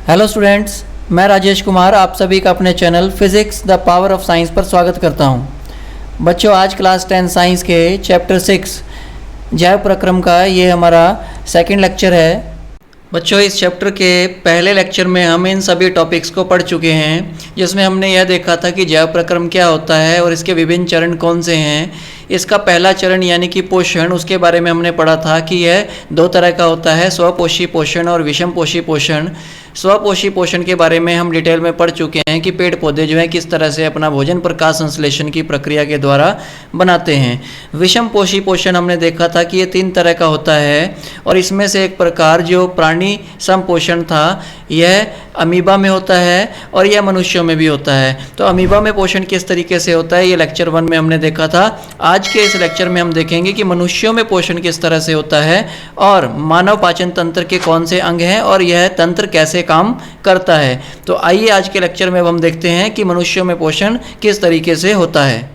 Hello students, मैं राजेश कुमार आप सभी का अपने channel physics the power of science पर स्वागत करता हूं। बच्चों, आज क्लास 10 साइंस के चैप्टर 6 जैव प्रक्रम का ये हमारा सेकंड लेक्चर है। बच्चों, इस चैप्टर के पहले लेक्चर में हम इन सभी टॉपिक्स को पढ़ चुके हैं, जिसमें हमने यह देखा था कि जैव प्रक्रम क्या होता है और इसके विभिन्न चरण कौन से हैं। इसका पहला चरण यानी कि पोषण, उसके बारे में हमने पढ़ा था कि यह दो तरह का होता है, स्वपोषी पोषण और विषमपोषी पोषण। स्वपोषी पोषण के बारे में हम डिटेल में पढ़ चुके हैं कि पेड़ पौधे जो हैं किस तरह से अपना भोजन प्रकाश संश्लेषण की प्रक्रिया के द्वारा बनाते हैं। विषमपोषी पोषण हमने देखा था कि ये 3 तरह का होता है और इसमें से एक प्रकार जो प्राणी संपोषण था यह अमीबा में होता है और यह मनुष्यों में भी होता है। तो अमीबा में पोषण किस तरीके से होता है ये लेक्चर 1 में हमने देखा था। आज के इस लेक्चर में हम देखेंगे कि मनुष्यों में पोषण किस तरह से होता है और मानव पाचन तंत्र के कौन से अंग हैं और यह तंत्र कैसे काम करता है। तो आइए आज के लेक्चर में अब हम देखते हैं कि मनुष्यों में पोषण किस तरीके से होता है।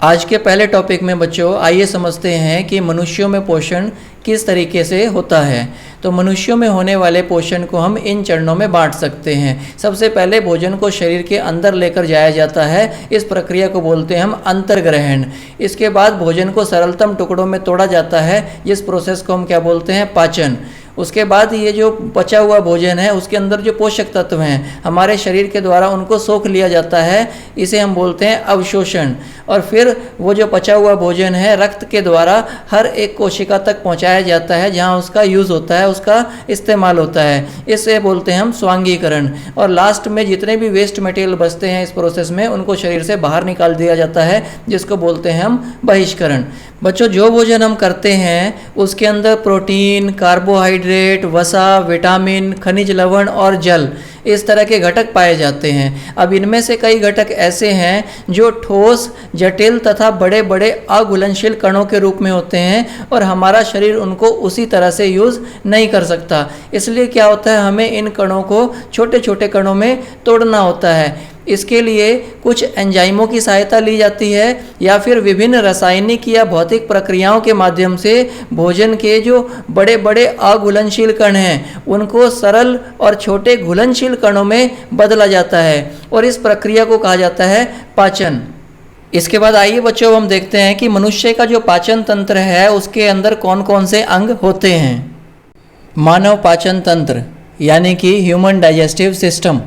आज के पहले टॉपिक में बच्चों आइए समझते हैं कि मनुष्यों में पोषण किस तरीके से होता है। तो मनुष्यों में होने वाले पोषण को हम इन चरणों में बांट सकते हैं। सबसे पहले भोजन को शरीर के अंदर लेकर जाया जाता है, इस प्रक्रिया को बोलते हैं हम अंतर्ग्रहण। इसके बाद भोजन को सरलतम टुकड़ों में तोड़ा जाता है, जिस प्रोसेस को हम क्या बोलते हैं, पाचन। उसके बाद ये जो बचा हुआ भोजन है उसके अंदर जो पोषक तत्व हैं हमारे शरीर के द्वारा उनको सोख लिया जाता है, इसे हम बोलते हैं अवशोषण। और फिर वो जो बचा हुआ भोजन है रक्त के द्वारा हर एक कोशिका तक पहुंचाया जाता है जहां उसका यूज़ होता है, उसका इस्तेमाल होता है, इसे बोलते हैं हम स्वांगीकरण। और लास्ट में जितने भी वेस्ट मटेरियल बचते हैं इस प्रोसेस में उनको शरीर से बाहर निकाल दिया जाता है, जिसको बोलते हैं हम बहिष्करण। बच्चों, जो भोजन हम करते हैं उसके अंदर प्रोटीन, कार्बोहाइड्रेट, वसा, विटामिन, खनिज लवण और जल इस तरह के घटक पाए जाते हैं। अब इनमें से कई घटक ऐसे हैं जो ठोस, जटिल तथा बड़े बड़े अघुलनशील कणों के रूप में होते हैं और हमारा शरीर उनको उसी तरह से यूज़ नहीं कर सकता। इसलिए क्या होता है, हमें इन कणों को छोटे छोटे कणों में तोड़ना होता है। इसके लिए कुछ एंजाइमों की सहायता ली जाती है या फिर विभिन्न रासायनिक या भौतिक प्रक्रियाओं के माध्यम से भोजन के जो बड़े बड़े अघुलनशील कण हैं उनको सरल और छोटे घुलनशील कणों में बदला जाता है और इस प्रक्रिया को कहा जाता है पाचन। इसके बाद आइए बच्चों हम देखते हैं कि मनुष्य का जो पाचन तंत्र है उसके अंदर कौन कौन से अंग होते हैं। मानव पाचन तंत्र यानी कि ह्यूमन डाइजेस्टिव सिस्टम।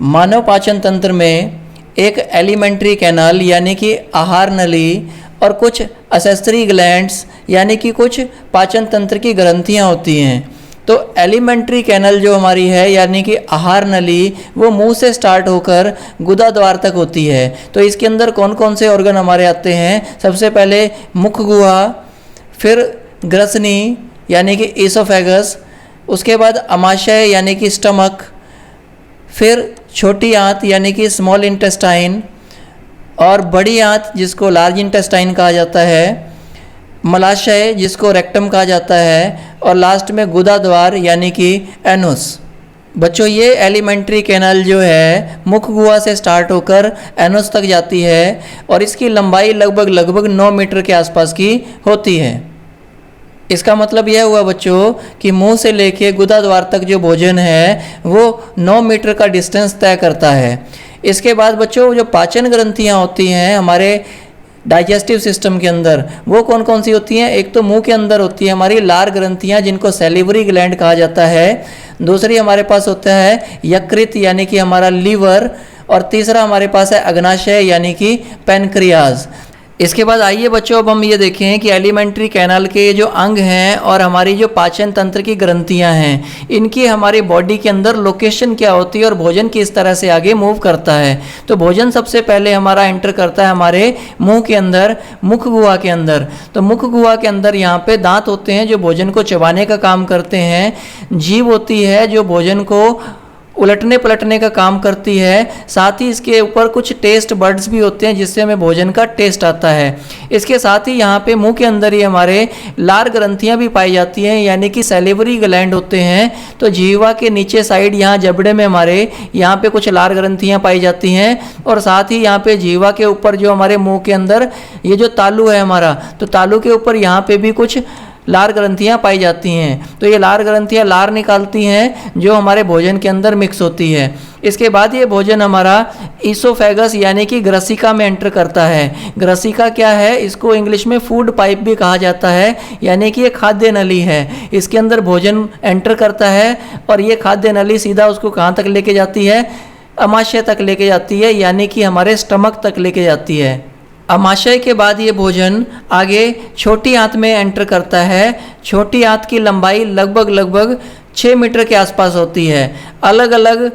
मानव पाचन तंत्र में एक एलिमेंट्री कैनाल यानी कि आहार नली और कुछ असेसरी ग्लैंड्स यानी कि कुछ पाचन तंत्र की ग्रंथियां होती हैं। तो एलिमेंट्री कैनल जो हमारी है यानी कि आहार नली वो मुंह से स्टार्ट होकर गुदा द्वार तक होती है। तो इसके अंदर कौन कौन से ऑर्गन हमारे आते हैं, सबसे पहले मुख गुहा, फिर ग्रसनी यानी कि ईसोफेगस, उसके बाद अमाशय यानी कि स्टमक, फिर छोटी आंत यानी कि स्मॉल इंटेस्टाइन और बड़ी आंत जिसको लार्ज इंटेस्टाइन कहा जाता है, मलाशय जिसको रेक्टम कहा जाता है और लास्ट में गुदा द्वार यानी कि एनुस। बच्चों, ये एलिमेंट्री कैनल जो है मुख गुहा से स्टार्ट होकर एनुस तक जाती है और इसकी लंबाई लगभग 9 मीटर के आसपास की होती है। इसका मतलब यह हुआ बच्चों कि मुंह से लेके गुदा द्वार तक जो भोजन है वो 9 मीटर का डिस्टेंस तय करता है। इसके बाद बच्चों जो पाचन ग्रंथियां होती हैं हमारे डाइजेस्टिव सिस्टम के अंदर वो कौन कौन सी होती हैं। एक तो मुंह के अंदर होती है हमारी लार ग्रंथियां जिनको सैलिवरी ग्लैंड कहा जाता है, दूसरी हमारे पास होता है यकृत यानी कि हमारा लीवर और तीसरा हमारे पास है अग्नाशय यानी कि पैनक्रियाज। इसके बाद आइए बच्चों अब हम ये देखें कि एलिमेंट्री कैनाल के जो अंग हैं और हमारी जो पाचन तंत्र की ग्रंथियां हैं इनकी हमारी बॉडी के अंदर लोकेशन क्या होती है और भोजन किस तरह से आगे मूव करता है। तो भोजन सबसे पहले हमारा एंटर करता है हमारे मुंह के अंदर, मुख गुहा के अंदर। तो मुख गुहा के अंदर यहाँ पे दांत होते हैं जो भोजन को चबाने का काम करते हैं, जीभ होती है जो भोजन को उलटने पलटने का काम करती है, साथ ही इसके ऊपर कुछ टेस्ट बर्ड्स भी होते हैं जिससे हमें भोजन का टेस्ट आता है। इसके साथ ही यहाँ पे मुंह के अंदर ही हमारे लार ग्रंथियाँ भी पाई जाती हैं यानी कि सैलिवरी ग्लैंड होते हैं। तो जीवा के नीचे साइड यहाँ जबड़े में हमारे यहाँ पे कुछ लार ग्रंथियाँ पाई जाती हैं और साथ ही यहाँ पे जीवा के ऊपर जो हमारे मुंह के अंदर ये जो तालू है हमारा, तो तालू के ऊपर यहाँ पे भी कुछ लार ग्रंथियां पाई जाती हैं। तो ये लार ग्रंथियां लार निकालती हैं जो हमारे भोजन के अंदर मिक्स होती है। इसके बाद ये भोजन हमारा ईसोफेगस यानी कि ग्रसिका में एंटर करता है। ग्रसिका क्या है? इसको इंग्लिश में फूड पाइप भी कहा जाता है, यानी कि ये खाद्य नली है। इसके अंदर भोजन एंटर करता है और ये खाद्य नली सीधा उसको कहाँ तक लेके जाती है? अमाशय तक लेके जाती है, यानी कि हमारे स्टमक तक लेके जाती है। अमाशय के बाद ये भोजन आगे छोटी आंत में एंटर करता है। छोटी आंत की लंबाई लगभग 6 मीटर के आसपास होती है। अलग अलग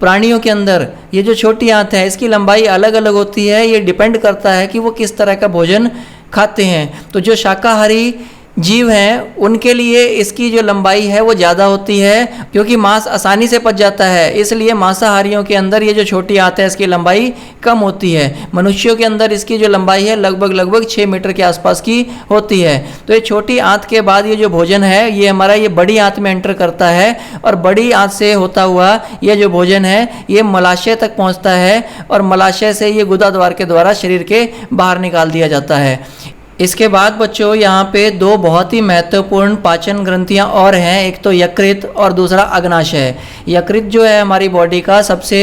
प्राणियों के अंदर ये जो छोटी आंत है इसकी लंबाई अलग अलग होती है। ये डिपेंड करता है कि वो किस तरह का भोजन खाते हैं। तो जो शाकाहारी जीव हैं उनके लिए इसकी जो लंबाई है वो ज़्यादा होती है, क्योंकि मांस आसानी से पच जाता है। इसलिए मांसाहारियों के अंदर ये जो छोटी आंत है इसकी लंबाई कम होती है। मनुष्यों के अंदर इसकी जो लंबाई है लगभग 6 मीटर के आसपास की होती है। तो ये छोटी आंत के बाद ये जो भोजन है ये हमारा ये बड़ी आंत में एंटर करता है और बड़ी आंत से होता हुआ ये जो भोजन है ये मलाशय तक पहुँचता है और मलाशय से ये गुदा द्वार के द्वारा शरीर के बाहर निकाल दिया जाता है। इसके बाद बच्चों यहाँ पे दो बहुत ही महत्वपूर्ण पाचन ग्रंथियाँ और हैं। एक तो यकृत और दूसरा अग्नाशय। यकृत जो है हमारी बॉडी का सबसे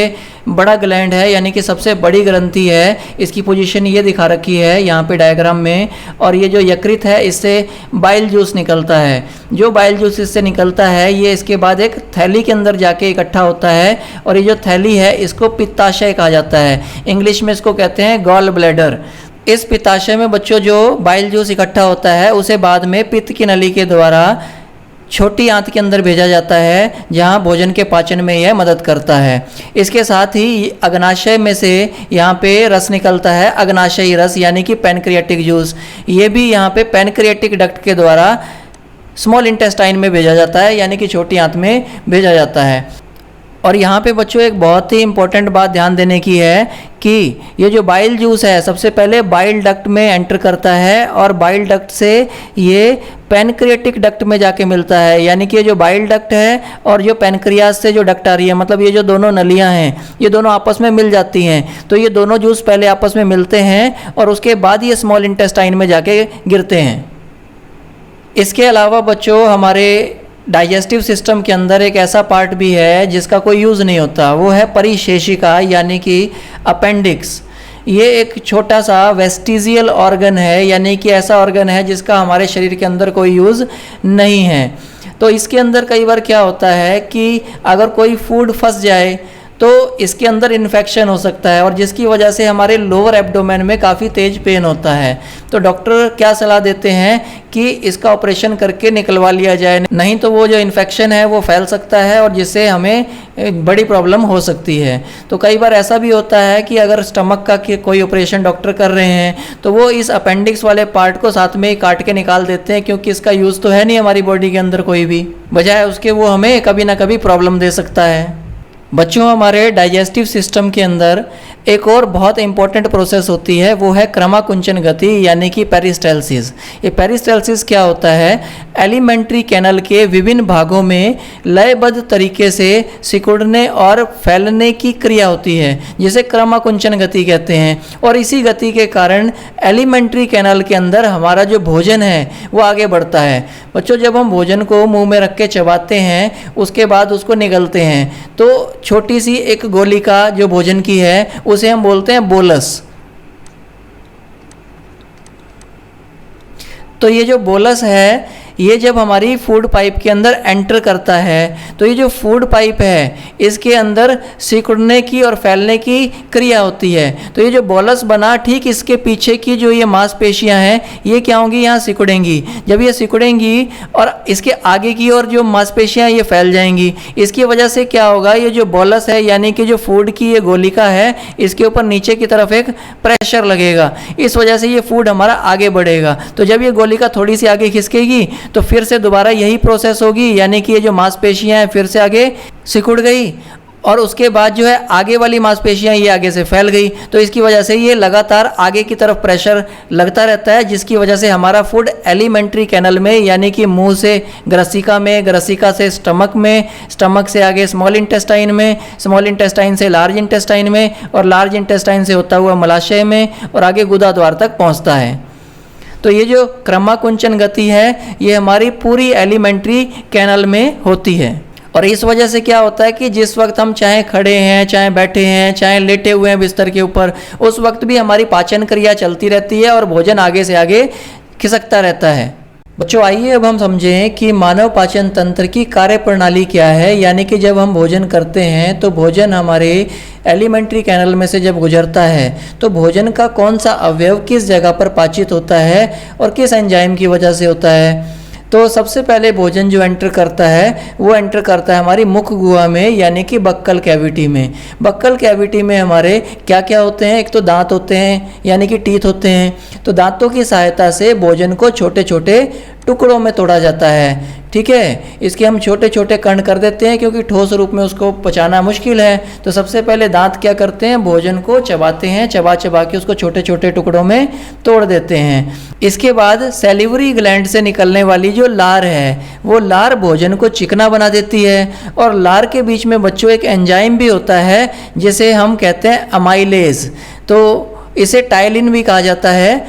बड़ा ग्लैंड है, यानी कि सबसे बड़ी ग्रंथि है। इसकी पोजीशन ये दिखा रखी है यहाँ पे डायग्राम में। और ये जो यकृत है इससे बाइल जूस निकलता है। जो बाइल जूस इससे निकलता है ये इसके बाद एक थैली के अंदर जाके इकट्ठा होता है और ये जो थैली है इसको पित्ताशय कहा जाता है। इंग्लिश में इसको कहते हैं गॉल ब्लैडर। इस पित्ताशय में बच्चों जो बाइल जूस इकट्ठा होता है उसे बाद में पित्त की नली के द्वारा छोटी आंत के अंदर भेजा जाता है, जहां भोजन के पाचन में यह मदद करता है। इसके साथ ही अग्नाशय में से यहाँ पे रस निकलता है, अग्नाशयी रस यानी कि पैनक्रियाटिक जूस। ये भी यहाँ पे पैनक्रियाटिक डक्ट के द्वारा स्मॉल इंटेस्टाइन में भेजा जाता है, यानी कि छोटी आंत में भेजा जाता है। और यहाँ पे बच्चों एक बहुत ही इम्पोर्टेंट बात ध्यान देने की है कि ये जो बाइल जूस है सबसे पहले बाइल डक्ट में एंटर करता है और बाइल डक्ट से ये पैनक्रियाटिक डक्ट में जाके मिलता है। यानी कि ये जो बाइल डक्ट है और जो पैनक्रियास से जो डक्ट आ रही है, मतलब ये जो दोनों नलियाँ हैं ये दोनों आपस में मिल जाती हैं। तो ये दोनों जूस पहले आपस में मिलते हैं और उसके बाद ये स्मॉल इंटेस्टाइन में जाके गिरते हैं। इसके अलावा बच्चों हमारे डाइजेस्टिव सिस्टम के अंदर एक ऐसा पार्ट भी है जिसका कोई यूज़ नहीं होता, वो है परिशेषिका यानी कि अपेंडिक्स। ये एक छोटा सा वेस्टिजियल ऑर्गन है, यानी कि ऐसा ऑर्गन है जिसका हमारे शरीर के अंदर कोई यूज़ नहीं है। तो इसके अंदर कई बार क्या होता है कि अगर कोई फूड फंस जाए तो इसके अंदर इन्फेक्शन हो सकता है और जिसकी वजह से हमारे लोअर एब्डोमेन में काफ़ी तेज पेन होता है। तो डॉक्टर क्या सलाह देते हैं कि इसका ऑपरेशन करके निकलवा लिया जाए, नहीं तो वो जो इन्फेक्शन है वो फैल सकता है और जिससे हमें बड़ी प्रॉब्लम हो सकती है। तो कई बार ऐसा भी होता है कि अगर स्टमक का कोई ऑपरेशन डॉक्टर कर रहे हैं तो वो इस अपेंडिक्स वाले पार्ट को साथ में ही काट के निकाल देते हैं, क्योंकि इसका यूज़ तो है नहीं हमारी बॉडी के अंदर कोई भी, बजाय उसके वो हमें कभी ना कभी प्रॉब्लम दे सकता है। बच्चों हमारे डाइजेस्टिव सिस्टम के अंदर एक और बहुत इंपॉर्टेंट प्रोसेस होती है, वो है क्रमाकुंचन गति यानी कि पेरिस्टाल्सिस। ये पेरिस्टाल्सिस क्या होता है? एलिमेंट्री कैनल के विभिन्न भागों में लयबद्ध तरीके से सिकुड़ने और फैलने की क्रिया होती है, जिसे क्रमाकुंचन गति कहते हैं। और इसी गति के कारण एलिमेंट्री कैनल के अंदर हमारा जो भोजन है वो आगे बढ़ता है। बच्चों जब हम भोजन को मुंह में रख के चबाते हैं उसके बाद उसको निगलते हैं तो छोटी सी एक गोलिका जो भोजन की है उसे हम बोलते हैं बोलस। तो ये जो बोलस है ये जब हमारी फूड पाइप के अंदर एंटर करता है तो ये जो फूड पाइप है इसके अंदर सिकुड़ने की और फैलने की क्रिया होती है। तो ये जो बोलस बना ठीक इसके पीछे की जो ये मांसपेशियां हैं ये क्या होंगी? यहाँ सिकुड़ेंगी। जब ये सिकुड़ेंगी और इसके आगे की ओर जो मांसपेशियां ये फैल जाएंगी, इसकी वजह से क्या होगा? ये जो बोलस है यानी कि जो फूड की ये गोलिका है इसके ऊपर नीचे की तरफ एक प्रेशर लगेगा, इस वजह से ये फूड हमारा आगे बढ़ेगा। तो जब ये गोलिका थोड़ी सी आगे खिसकेगी तो फिर से दोबारा यही प्रोसेस होगी, यानी कि ये जो मांसपेशियां हैं फिर से आगे सिकुड़ गई और उसके बाद जो है आगे वाली मांसपेशियां ये आगे से फैल गई। तो इसकी वजह से ये लगातार आगे की तरफ प्रेशर लगता रहता है, जिसकी वजह से हमारा फूड एलिमेंट्री कैनल में यानी कि मुंह से ग्रसिका में, ग्रसिका से स्टमक में, स्टमक से आगे स्मॉल इंटेस्टाइन में, स्मॉल इंटेस्टाइन से लार्ज इंटेस्टाइन में और लार्ज इंटेस्टाइन से होता हुआ मलाशय में और आगे गुदा द्वार तक पहुँचता है। तो ये जो क्रमाकुंचन गति है ये हमारी पूरी एलिमेंट्री कैनल में होती है। और इस वजह से क्या होता है कि जिस वक्त हम चाहे खड़े हैं, चाहे बैठे हैं, चाहे लेटे हुए हैं बिस्तर के ऊपर, उस वक्त भी हमारी पाचन क्रिया चलती रहती है और भोजन आगे से आगे खिसकता रहता है। बच्चों आइए अब हम समझें कि मानव पाचन तंत्र की कार्य प्रणाली क्या है। यानी कि जब हम भोजन करते हैं तो भोजन हमारे एलिमेंट्री कैनल में से जब गुजरता है तो भोजन का कौन सा अवयव किस जगह पर पाचित होता है और किस एंजाइम की वजह से होता है। तो सबसे पहले भोजन जो एंटर करता है वो एंटर करता है हमारी मुख गुहा में, यानी कि बक्कल कैविटी में। बक्कल कैविटी में हमारे क्या क्या होते हैं, एक तो दांत होते हैं यानी कि टीथ होते हैं। तो दांतों की सहायता से भोजन को छोटे छोटे टुकड़ों में तोड़ा जाता है। ठीक है, इसके हम छोटे छोटे कण कर देते हैं क्योंकि ठोस रूप में उसको पचाना मुश्किल है। तो सबसे पहले दांत क्या करते हैं, भोजन को चबाते हैं, चबा चबा के उसको छोटे छोटे टुकड़ों में तोड़ देते हैं। इसके बाद सैलिवरी ग्लैंड से निकलने वाली जो लार है वो लार भोजन को चिकना बना देती है। और लार के बीच में बच्चों एक एंजाइम भी होता है जिसे हम कहते हैं अमाइलेज, तो इसे टाइलिन भी कहा जाता है।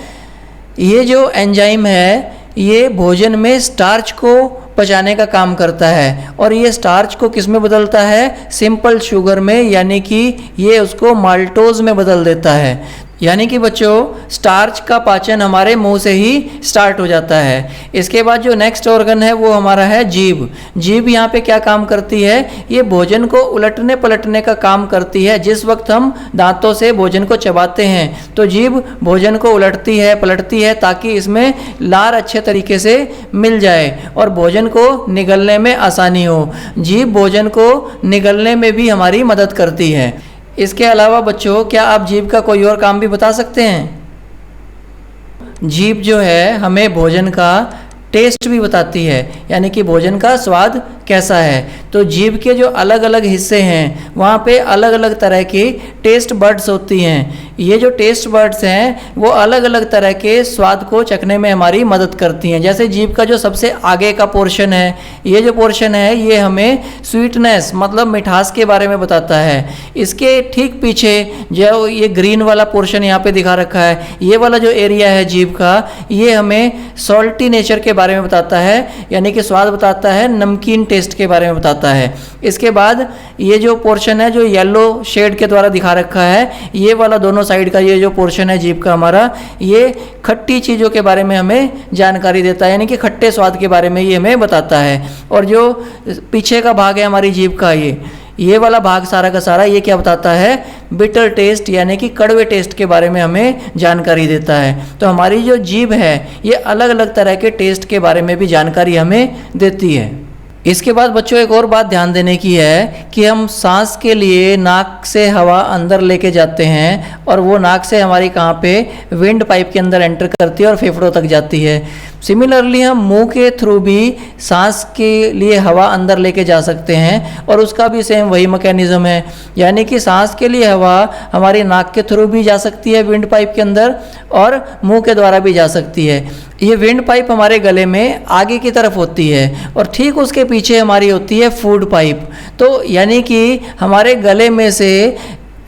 ये जो एंजाइम है ये भोजन में स्टार्च को पचाने का काम करता है और ये स्टार्च को किस में बदलता है, सिंपल शुगर में, यानी कि ये उसको माल्टोज में बदल देता है। यानी कि बच्चों स्टार्च का पाचन हमारे मुंह से ही स्टार्ट हो जाता है। इसके बाद जो नेक्स्ट ऑर्गन है वो हमारा है जीभ। जीभ यहाँ पे क्या काम करती है, ये भोजन को उलटने पलटने का काम करती है। जिस वक्त हम दांतों से भोजन को चबाते हैं तो जीभ भोजन को उलटती है पलटती है ताकि इसमें लार अच्छे तरीके से मिल जाए और भोजन को निगलने में आसानी हो। जीभ भोजन को निगलने में भी हमारी मदद करती है। इसके अलावा बच्चों क्या आप जीभ का कोई और काम भी बता सकते हैं। जीभ जो है हमें भोजन का टेस्ट भी बताती है, यानी कि भोजन का स्वाद कैसा है। तो जीभ के जो अलग अलग हिस्से हैं वहाँ पे अलग अलग तरह की टेस्ट बर्ड्स होती हैं। ये जो टेस्ट बर्ड्स हैं वो अलग अलग तरह के स्वाद को चखने में हमारी मदद करती हैं। जैसे जीभ का जो सबसे आगे का पोर्शन है, ये जो पोर्शन है ये हमें स्वीटनेस मतलब मिठास के बारे में बताता है। इसके ठीक पीछे जो ये ग्रीन वाला पोर्शन यहाँ पे दिखा रखा है, ये वाला जो एरिया है जीभ का, ये हमें सॉल्टी नेचर के बारे में बताता है, यानी कि स्वाद बताता है, नमकीन टेस्ट के बारे में बताता है। इसके बाद ये जो पोर्शन है जो येलो शेड के द्वारा दिखा रखा है, ये वाला दोनों साइड का ये जो पोर्शन है जीभ का हमारा, ये खट्टी चीज़ों के बारे में हमें जानकारी देता है, यानी कि खट्टे स्वाद के बारे में ये हमें बताता है। और जो पीछे का भाग है हमारी जीभ का, ये वाला भाग सारा का सारा ये क्या बताता है, बिटर टेस्ट यानी कि कड़वे टेस्ट के बारे में हमें जानकारी देता है। तो हमारी जो जीभ है ये अलग अलग तरह के टेस्ट के बारे में भी जानकारी हमें देती है। इसके बाद बच्चों एक और बात ध्यान देने की है कि हम सांस के लिए नाक से हवा अंदर लेके जाते हैं और वो नाक से हमारी कहाँ पे, विंड पाइप के अंदर एंटर करती है और फेफड़ों तक जाती है। सिमिलरली हम मुंह के थ्रू भी सांस के लिए हवा अंदर लेके जा सकते हैं और उसका भी सेम वही मैकेनिज्म है, यानी कि सांस के लिए हवा हमारी नाक के थ्रू भी जा सकती है विंड पाइप के अंदर और मुंह के द्वारा भी जा सकती है। ये विंड पाइप हमारे गले में आगे की तरफ होती है और ठीक उसके पीछे हमारी होती है फूड पाइप। तो यानी कि हमारे गले में से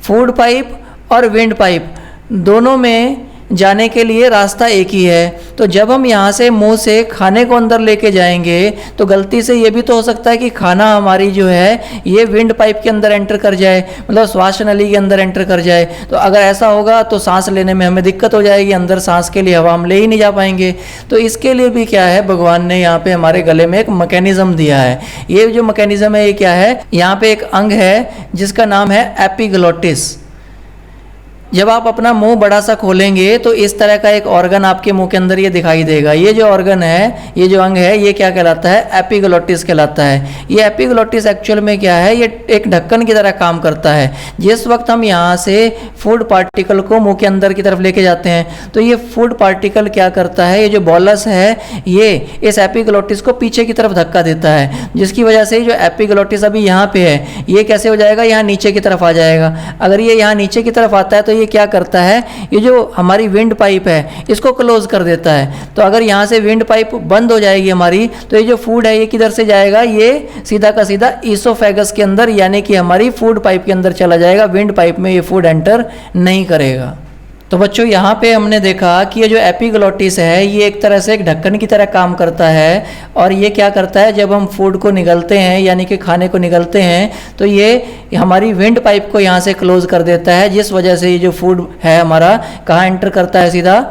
फूड पाइप और विंड पाइप दोनों में जाने के लिए रास्ता एक ही है। तो जब हम यहाँ से मुंह से खाने को अंदर लेके जाएंगे तो गलती से ये भी तो हो सकता है कि खाना हमारी जो है ये विंड पाइप के अंदर एंटर कर जाए, मतलब श्वास नली के अंदर एंटर कर जाए। तो अगर ऐसा होगा तो सांस लेने में हमें दिक्कत हो जाएगी, अंदर सांस के लिए हवा हम ले ही नहीं जा पाएंगे। तो इसके लिए भी क्या है, भगवान ने यहाँ पे हमारे गले में एक मैकेनिज्म दिया है। ये जो मैकेनिज्म है ये क्या है, यहाँ पे एक अंग है जिसका नाम है एपिग्लोटिस। जब आप अपना मुंह बड़ा सा खोलेंगे तो इस तरह का एक ऑर्गन आपके मुंह के अंदर ये दिखाई देगा। ये जो ऑर्गन है, ये जो अंग है, ये क्या कहलाता है, एपिग्लोटिस कहलाता है। ये एपिग्लोटिस एक्चुअल में क्या है, ये एक ढक्कन की तरह काम करता है। जिस वक्त हम यहाँ से फूड पार्टिकल को मुंह के अंदर की तरफ लेके जाते हैं तो ये फूड पार्टिकल क्या करता है, ये जो बॉलस है ये इस एपिग्लोटिस को पीछे की तरफ धक्का देता है, जिसकी वजह से जो एपिग्लोटिस अभी यहाँ पे है ये कैसे हो जाएगा, यहाँ नीचे की तरफ आ जाएगा। अगर ये यहाँ नीचे की तरफ आता है तो ये क्या करता है, ये जो हमारी विंड पाइप है इसको क्लोज कर देता है। तो अगर यहाँ से विंड पाइप बंद हो जाएगी हमारी तो ये जो फूड है ये किधर से जाएगा, ये सीधा का सीधा ईसोफेगस के अंदर यानी कि हमारी फूड पाइप के अंदर चला जाएगा। विंड पाइप में ये फूड एंटर नहीं करेगा। तो बच्चों यहाँ पे हमने देखा कि ये जो एपिग्लोटिस है ये एक तरह से एक ढक्कन की तरह काम करता है, और ये क्या करता है, जब हम फूड को निगलते हैं यानी कि खाने को निगलते हैं तो ये हमारी विंड पाइप को यहाँ से क्लोज कर देता है, जिस वजह से ये जो फूड है हमारा कहाँ एंटर करता है, सीधा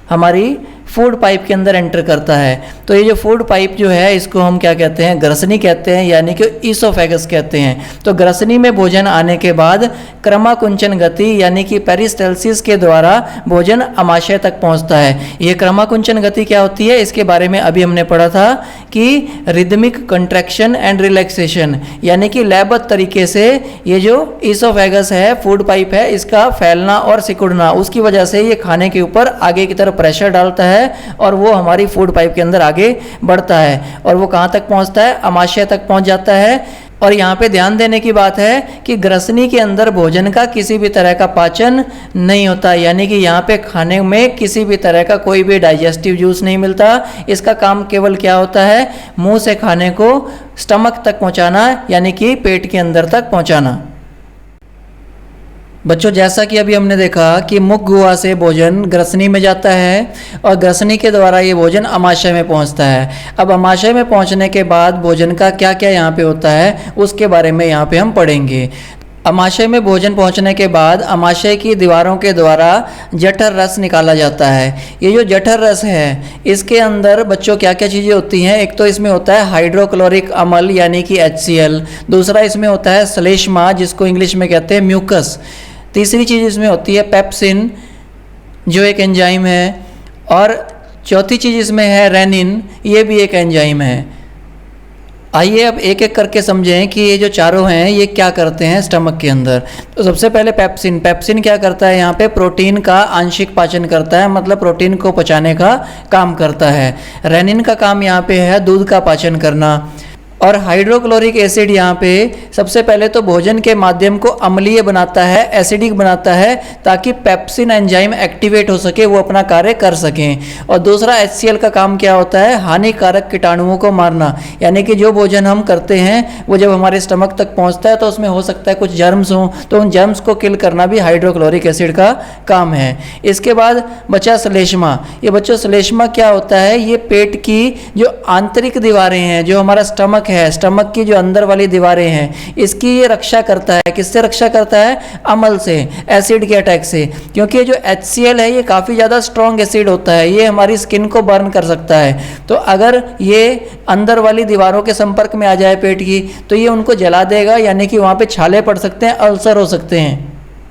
हमारी फूड पाइप के अंदर एंटर करता है। तो ये जो फूड पाइप जो है इसको हम क्या कहते हैं, ग्रसनी कहते हैं, यानी कि ईसोफेगस कहते हैं। तो ग्रसनी में भोजन आने के बाद क्रमाकुंचन गति यानी कि पेरिस्टल्सिस के द्वारा भोजन अमाशय तक पहुंचता है। ये क्रमाकुंचन गति क्या होती है, इसके बारे में अभी हमने पढ़ा था कि रिदमिक कंट्रैक्शन एंड रिलैक्सेशन, यानी कि लयबद्ध तरीके से ये जो ईसोफेगस है, फूड पाइप है, इसका फैलना और सिकुड़ना, उसकी वजह से ये खाने के ऊपर आगे की तरफ प्रेशर डालता है और वो हमारी फूड पाइप के अंदर आगे बढ़ता है और वो कहाँ तक पहुँचता है, अमाशय तक पहुँच जाता है। और यहाँ पे ध्यान देने की बात है कि ग्रसनी के अंदर भोजन का किसी भी तरह का पाचन नहीं होता, यानी कि यहाँ पे खाने में किसी भी तरह का कोई भी डाइजेस्टिव जूस नहीं मिलता। इसका काम केवल क्या होता है, मुंह से खाने को स्टमक तक पहुँचाना, यानी कि पेट के अंदर तक पहुँचाना। बच्चों जैसा कि अभी हमने देखा कि मुख गुहा से भोजन ग्रसनी में जाता है और ग्रसनी के द्वारा ये भोजन अमाशय में पहुंचता है। अब अमाशय में पहुंचने के बाद भोजन का क्या क्या यहाँ पे होता है उसके बारे में यहाँ पे हम पढ़ेंगे। अमाशय में भोजन पहुंचने के बाद अमाशय की दीवारों के द्वारा जठर रस निकाला जाता है। ये जो जठर रस है इसके अंदर बच्चों क्या क्या चीज़ें होती हैं, एक तो इसमें होता है हाइड्रोक्लोरिक अम्ल यानी कि HCl, दूसरा इसमें होता है श्लेष्मा जिसको इंग्लिश में कहते हैं म्यूकस, तीसरी चीज़ इसमें होती है पेप्सिन जो एक एंजाइम है, और चौथी चीज़ इसमें है रेनिन, ये भी एक एंजाइम है। आइए अब एक एक करके समझें कि ये जो चारों हैं ये क्या करते हैं स्टमक के अंदर। तो सबसे पहले पेप्सिन, पेप्सिन क्या करता है, यहाँ पे प्रोटीन का आंशिक पाचन करता है, मतलब प्रोटीन को पचाने का काम करता है। रेनिन का काम यहाँ पे है दूध का पाचन करना, और हाइड्रोक्लोरिक एसिड यहाँ पे सबसे पहले तो भोजन के माध्यम को अम्लीय बनाता है, एसिडिक बनाता है, ताकि पेप्सिन एंजाइम एक्टिवेट हो सके, वो अपना कार्य कर सकें। और दूसरा HCl का काम क्या होता है, हानिकारक कीटाणुओं को मारना, यानी कि जो भोजन हम करते हैं वो जब हमारे स्टमक तक पहुँचता है तो उसमें हो सकता है कुछ जर्म्स हों, तो उन जर्म्स को किल करना भी हाइड्रोक्लोरिक एसिड का काम है। इसके बाद बचा श्लेष्मा। ये बच्चों श्लेष्मा क्या होता है, ये पेट की जो आंतरिक दीवारें हैं, जो हमारा स्टमक है, स्टमक की जो अंदर वाली दीवारें हैं, इसकी ये रक्षा करता है। किससे रक्षा करता है, अम्ल से, एसिड के अटैक से, क्योंकि ये जो HCl है ये काफ़ी ज़्यादा स्ट्रॉन्ग एसिड होता है, ये हमारी स्किन को बर्न कर सकता है। तो अगर ये अंदर वाली दीवारों के संपर्क में आ जाए पेट की तो ये उनको जला देगा, यानी कि वहाँ पे छाले पड़ सकते हैं, अल्सर हो सकते हैं।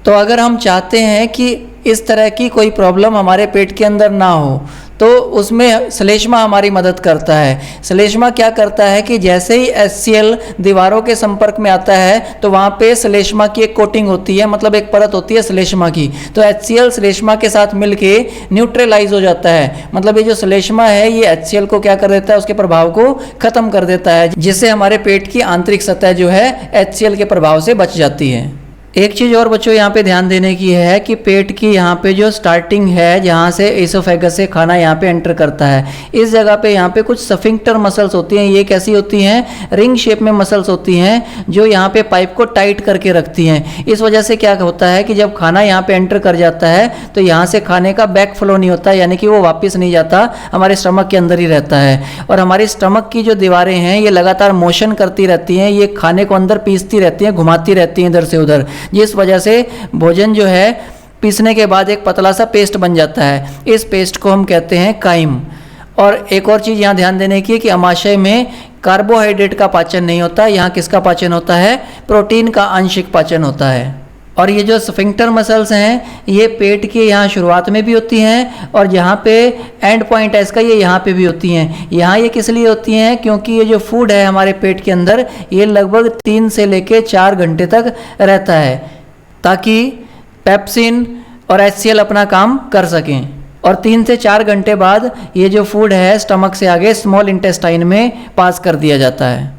तो अगर हम चाहते हैं कि इस तरह की कोई प्रॉब्लम हमारे पेट के अंदर ना हो तो उसमें श्लेष्मा हमारी मदद करता है। श्लेष्मा क्या करता है कि जैसे ही HCl दीवारों के संपर्क में आता है तो वहाँ पे श्लेष्मा की एक कोटिंग होती है, मतलब एक परत होती है श्लेष्मा की, तो HCl श्लेष्मा के साथ मिलके न्यूट्रलाइज हो जाता है। मतलब ये जो श्लेष्मा है ये HCl को क्या कर देता है, उसके प्रभाव को खत्म कर देता है, जिससे हमारे पेट की आंतरिक सतह जो है HCl के प्रभाव से बच जाती है। एक चीज़ और बच्चों यहाँ पे ध्यान देने की है कि पेट की यहाँ पे जो स्टार्टिंग है, जहाँ से ईसोफेगस से खाना यहाँ पे एंटर करता है, इस जगह पे यहाँ पे कुछ स्फिंक्टर मसल्स होती हैं। ये कैसी होती हैं, रिंग शेप में मसल्स होती हैं जो यहाँ पे पाइप को टाइट करके रखती हैं। इस वजह से क्या होता है कि जब खाना यहाँ पे एंटर कर जाता है तो यहाँ से खाने का बैक फ्लो नहीं होता, यानी कि वो वापस नहीं जाता, हमारे स्टमक के अंदर ही रहता है। और हमारी स्टमक की जो दीवारें हैं ये लगातार मोशन करती रहती हैं, ये खाने को अंदर पीसती रहती हैं, घुमाती रहती हैं इधर से उधर, जिस वजह से भोजन जो है पीसने के बाद एक पतला सा पेस्ट बन जाता है। इस पेस्ट को हम कहते हैं काइम। और एक और चीज़ यहाँ ध्यान देने की है कि अमाशय में कार्बोहाइड्रेट का पाचन नहीं होता, यहाँ किसका पाचन होता है, प्रोटीन का आंशिक पाचन होता है। और ये जो स्फिंक्टर मसल्स हैं ये पेट के यहाँ शुरुआत में भी होती हैं और जहाँ पे एंड पॉइंट है इसका ये यहाँ पे भी होती हैं। यहाँ ये किस लिए होती हैं, क्योंकि ये जो फूड है हमारे पेट के अंदर ये लगभग 3 से लेके 4 घंटे तक रहता है, ताकि पेप्सिन और HCl अपना काम कर सकें। और 3 से 4 घंटे बाद ये जो फूड है स्टमक से आगे स्मॉल इंटेस्टाइन में पास कर दिया जाता है।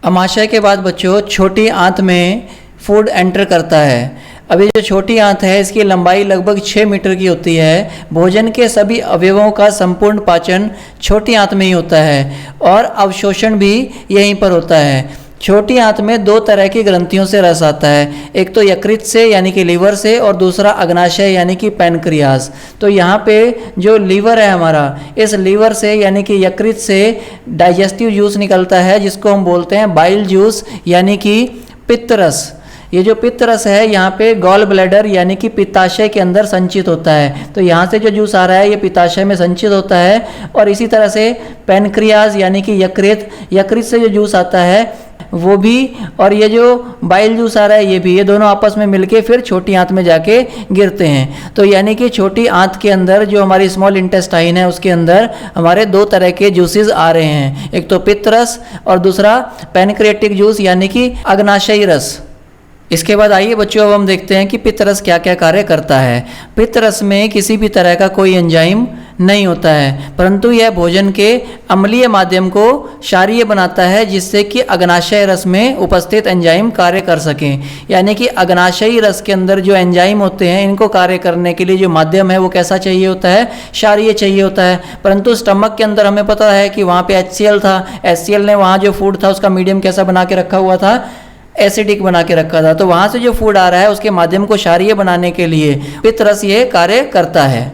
अमाशय के बाद बच्चों छोटी आंत में फूड एंटर करता है। अभी जो छोटी आंत है इसकी लंबाई लगभग 6 मीटर की होती है। भोजन के सभी अवयवों का संपूर्ण पाचन छोटी आंत में ही होता है और अवशोषण भी यहीं पर होता है। छोटी आंत में दो तरह की ग्रंथियों से रस आता है, एक तो यकृत से यानी कि लीवर से, और दूसरा अग्नाशय यानी कि पैनक्रियाज। तो यहाँ पे जो लीवर है हमारा, इस लीवर से यानी कि यकृत से डाइजेस्टिव जूस निकलता है जिसको हम बोलते हैं बाइल जूस यानी कि पित्त रस। ये जो पित्त रस है यहाँ पे गॉल ब्लैडर यानी कि पित्ताशय के अंदर संचित होता है। तो यहाँ से जो जूस आ रहा है ये पित्ताशय में संचित होता है, और इसी तरह से पैनक्रियाज यानी कि यकृत से जो जूस आता है वो भी, और ये जो बाइल जूस आ रहा है ये भी, ये दोनों आपस में मिलके फिर छोटी आंत में जाके गिरते हैं। तो यानी कि छोटी आंत के अंदर जो हमारी स्मॉल इंटेस्टाइन है उसके अंदर हमारे दो तरह के जूसेस आ रहे हैं, एक तो पित्त रस और दूसरा पैनक्रियाटिक जूस यानी कि अग्नाशयी रस। इसके बाद आइए बच्चों, अब हम देखते हैं कि पित्त रस क्या क्या कार्य करता है। पित्त रस में किसी भी तरह का कोई एंजाइम नहीं होता है, परंतु यह भोजन के अम्लीय माध्यम को क्षारीय बनाता है जिससे कि अग्नाशय रस में उपस्थित एंजाइम कार्य कर सकें। यानी कि अग्नाशयी रस के अंदर जो एंजाइम होते हैं इनको कार्य करने के लिए जो माध्यम है वो कैसा चाहिए होता है, क्षारीय चाहिए होता है। परंतु स्टमक के अंदर हमें पता है कि वहाँ पे HCl था, HCl ने वहाँ जो फूड था उसका मीडियम कैसा बना के रखा हुआ था, एसिडिक बना के रखा था। तो वहाँ से जो फूड आ रहा है उसके माध्यम को क्षारीय बनाने के लिए पित्त रस ये कार्य करता है।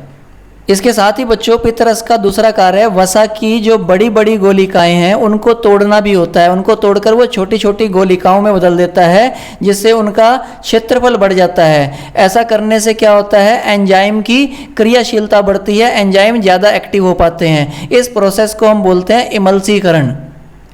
इसके साथ ही बच्चों पित्त रस का दूसरा कार्य है वसा की जो बड़ी बड़ी गोलिकाएं हैं उनको तोड़ना भी होता है। उनको तोड़कर वो छोटी छोटी गोलिकाओं में बदल देता है जिससे उनका क्षेत्रफल बढ़ जाता है। ऐसा करने से क्या होता है, एंजाइम की क्रियाशीलता बढ़ती है, एंजाइम ज़्यादा एक्टिव हो पाते हैं। इस प्रोसेस को हम बोलते हैं इमल्सीकरण।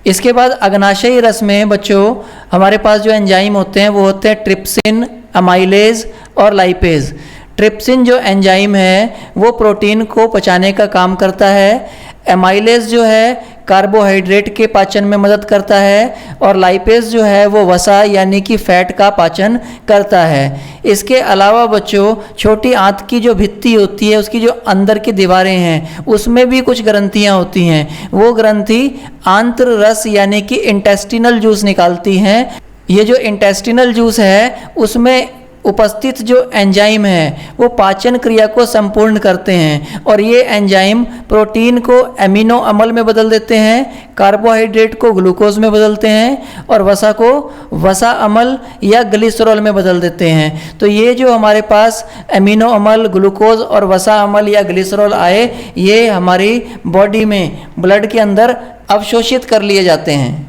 इसके बाद अग्नाशयी रस में बच्चों हमारे पास जो एंजाइम होते हैं वो होते हैं ट्रिप्सिन, अमाइलेज और लाइपेज। ट्रिप्सिन जो एंजाइम है वो प्रोटीन को पचाने का काम करता है। एमाइलेज जो है कार्बोहाइड्रेट के पाचन में मदद करता है, और लाइपेज जो है वो वसा यानी कि फैट का पाचन करता है। इसके अलावा बच्चों छोटी आंत की जो भित्ति होती है उसकी जो अंदर की दीवारें हैं उसमें भी कुछ ग्रंथियां होती हैं। वो ग्रंथि आंत्र रस यानी कि इंटेस्टिनल जूस निकालती हैं। ये जो इंटेस्टिनल जूस है उसमें उपस्थित जो एंजाइम है वो पाचन क्रिया को संपूर्ण करते हैं, और ये एंजाइम प्रोटीन को एमिनो अम्ल में बदल देते हैं, कार्बोहाइड्रेट को ग्लूकोज में बदलते हैं, और वसा को वसा अम्ल या ग्लिसरॉल में बदल देते हैं। तो ये जो हमारे पास एमिनो अम्ल, ग्लूकोज और वसा अम्ल या ग्लिसरॉल आए ये हमारी बॉडी में ब्लड के अंदर अवशोषित कर लिए जाते हैं।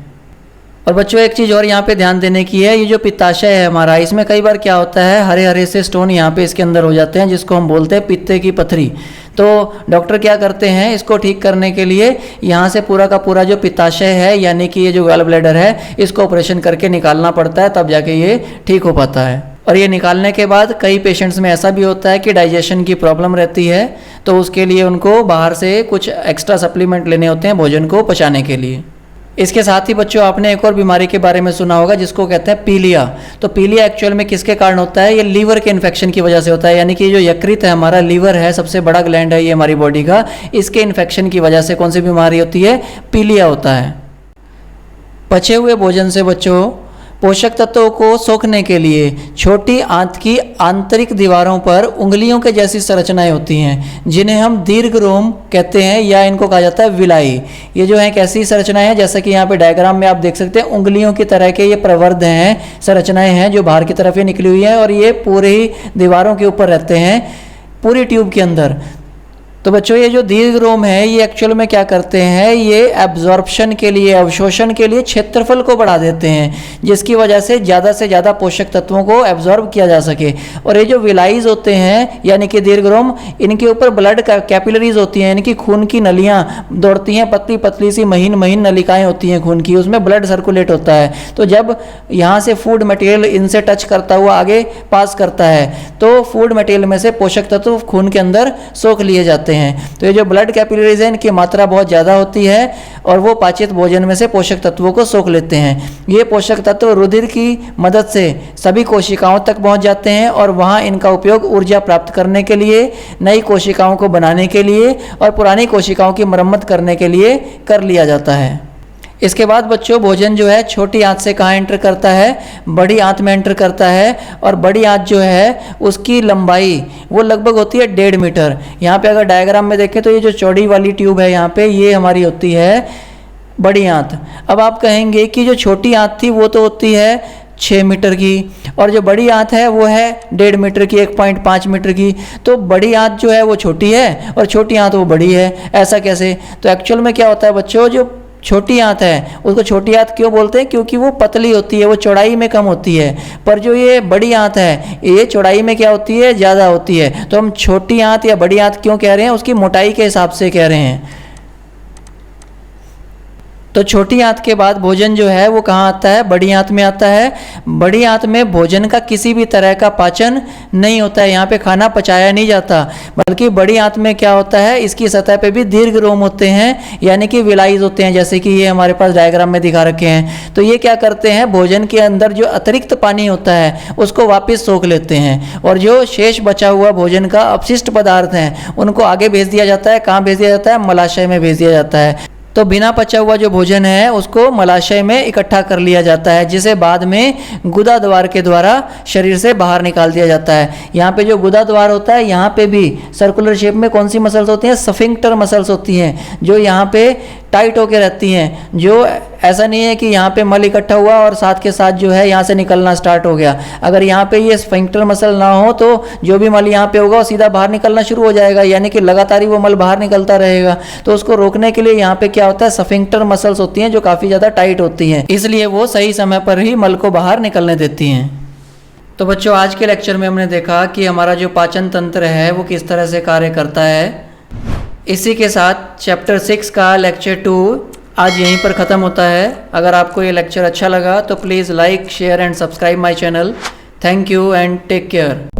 और बच्चों एक चीज़ और यहाँ पे ध्यान देने की है, ये जो पित्ताशय है हमारा इसमें कई बार क्या होता है हरे हरे से स्टोन यहाँ पे इसके अंदर हो जाते हैं जिसको हम बोलते हैं पित्ते की पथरी। तो डॉक्टर क्या करते हैं इसको ठीक करने के लिए यहाँ से पूरा का पूरा जो पित्ताशय है यानी कि ये जो गॉल ब्लैडर है इसको ऑपरेशन करके निकालना पड़ता है, तब जाके ये ठीक हो पाता है। और ये निकालने के बाद कई पेशेंट्स में ऐसा भी होता है कि डाइजेशन की प्रॉब्लम रहती है, तो उसके लिए उनको बाहर से कुछ एक्स्ट्रा सप्लीमेंट लेने होते हैं भोजन को पचाने के लिए। इसके साथ ही बच्चों आपने एक और बीमारी के बारे में सुना होगा जिसको कहते हैं पीलिया। तो पीलिया एक्चुअल में किसके कारण होता है, ये लीवर के इन्फेक्शन की वजह से होता है। यानी कि जो यकृत है हमारा, लीवर है सबसे बड़ा ग्लैंड है ये हमारी बॉडी का, इसके इन्फेक्शन की वजह से कौन सी बीमारी होती है, पीलिया होता है। पचे हुए भोजन से बच्चों पोषक तत्वों को सोखने के लिए छोटी आंत की आंतरिक दीवारों पर उंगलियों के जैसी संरचनाएं होती हैं जिन्हें हम दीर्घरोम कहते हैं या इनको कहा जाता है विलाई। ये जो है कैसी संरचनाएं हैं, जैसा कि यहाँ पे डायग्राम में आप देख सकते हैं उंगलियों की तरह के ये प्रवर्ध हैं, संरचनाएं हैं जो बाहर की तरफ ये निकली हुई हैं, और ये पूरे ही दीवारों के ऊपर रहते हैं पूरी ट्यूब के अंदर। तो बच्चों ये जो दीर्घरोम है ये एक्चुअल में क्या करते हैं, ये एब्जॉर्प्शन के लिए, अवशोषण के लिए क्षेत्रफल को बढ़ा देते हैं जिसकी वजह से ज़्यादा पोषक तत्वों को एब्जॉर्ब किया जा सके। और ये जो विलाइज होते हैं यानी कि दीर्घरोम, इनके ऊपर ब्लड कैपिलरीज होती हैं, यानी कि खून की नलियाँ दौड़ती हैं, पतली पतली सी महीन महीन नलिकाएँ होती हैं खून की, उसमें ब्लड सर्कुलेट होता है। तो जब यहाँ से फूड मटेरियल इनसे टच करता हुआ आगे पास करता है तो फूड मटेरियल में से पोषक तत्व खून के अंदर सोख लिए जाते हैं। तो ये जो ब्लड कैपिलरीज है इनकी मात्रा बहुत ज़्यादा होती है और वो पाचित भोजन में से पोषक तत्वों को सोख लेते हैं। ये पोषक तत्व रुधिर की मदद से सभी कोशिकाओं तक पहुंच जाते हैं और वहां इनका उपयोग ऊर्जा प्राप्त करने के लिए, नई कोशिकाओं को बनाने के लिए और पुरानी कोशिकाओं की मरम्मत करने के लिए कर लिया जाता है। इसके बाद बच्चों भोजन जो है छोटी आंत से कहाँ एंटर करता है, बड़ी आंत में एंटर करता है। और बड़ी आंत जो है उसकी लंबाई वो लगभग होती है 1.5 मीटर। यहाँ पे अगर डायग्राम में देखें तो ये जो चौड़ी वाली ट्यूब है यहाँ पे ये हमारी होती है बड़ी आंत। अब आप कहेंगे कि जो छोटी आंत थी वो तो होती है 6 मीटर की, और जो बड़ी आंत है वो है 1.5 मीटर की, 1.5 मीटर की। तो बड़ी आंत जो है वो छोटी है और छोटी आंत वो बड़ी है, ऐसा कैसे? तो एक्चुअल में क्या होता है बच्चों, जो छोटी आंत है उसको छोटी आंत क्यों बोलते हैं? क्योंकि वो पतली होती है, वो चौड़ाई में कम होती है। पर जो ये बड़ी आंत है ये चौड़ाई में क्या होती है? ज़्यादा होती है। तो हम छोटी आंत या बड़ी आंत क्यों कह रहे हैं? उसकी मोटाई के हिसाब से कह रहे हैं। तो छोटी आंत के बाद भोजन जो है वो कहाँ आता है? बड़ी आंत में आता है। बड़ी आंत में भोजन का किसी भी तरह का पाचन नहीं होता है, यहाँ पे खाना पचाया नहीं जाता, बल्कि बड़ी आंत में क्या होता है, इसकी सतह पे भी दीर्घ रोम होते हैं, यानी कि विलाइज होते हैं, जैसे कि ये हमारे पास डायग्राम में दिखा रखे हैं। तो ये क्या करते हैं, भोजन के अंदर जो अतिरिक्त पानी होता है उसको वापस सोख लेते हैं, और जो शेष बचा हुआ भोजन का अपशिष्ट पदार्थ हैं उनको आगे भेज दिया जाता है। कहाँ भेज दिया जाता है? मलाशय में भेज दिया जाता है। तो बिना पचा हुआ जो भोजन है उसको मलाशय में इकट्ठा कर लिया जाता है, जिसे बाद में गुदा द्वार के द्वारा शरीर से बाहर निकाल दिया जाता है। यहाँ पे जो गुदा द्वार होता है यहाँ पे भी सर्कुलर शेप में कौन सी मसल्स होती हैं? स्फिंक्टर मसल्स होती हैं, जो यहाँ पे टाइट होके रहती हैं। जो ऐसा नहीं है कि यहाँ पे मल इकट्ठा हुआ और साथ के साथ जो है यहाँ से निकलना स्टार्ट हो गया। अगर यहाँ पे ये स्फिंक्टर मसल ना हो तो जो भी मल यहाँ पे होगा वो सीधा बाहर निकलना शुरू हो जाएगा, यानी कि लगातार ही वो मल बाहर निकलता रहेगा। तो उसको रोकने के लिए यहाँ पे क्या होता है, स्फिंक्टर मसल्स होती हैं जो काफ़ी ज़्यादा टाइट होती हैं, इसलिए वो सही समय पर ही मल को बाहर निकलने देती हैं। तो बच्चों आज के लेक्चर में हमने देखा कि हमारा जो पाचन तंत्र है वो किस तरह से कार्य करता है। इसी के साथ चैप्टर 6 का लेक्चर 2 आज यहीं पर ख़त्म होता है। अगर आपको ये लेक्चर अच्छा लगा तो please like, share and subscribe my channel. Thank you and take care.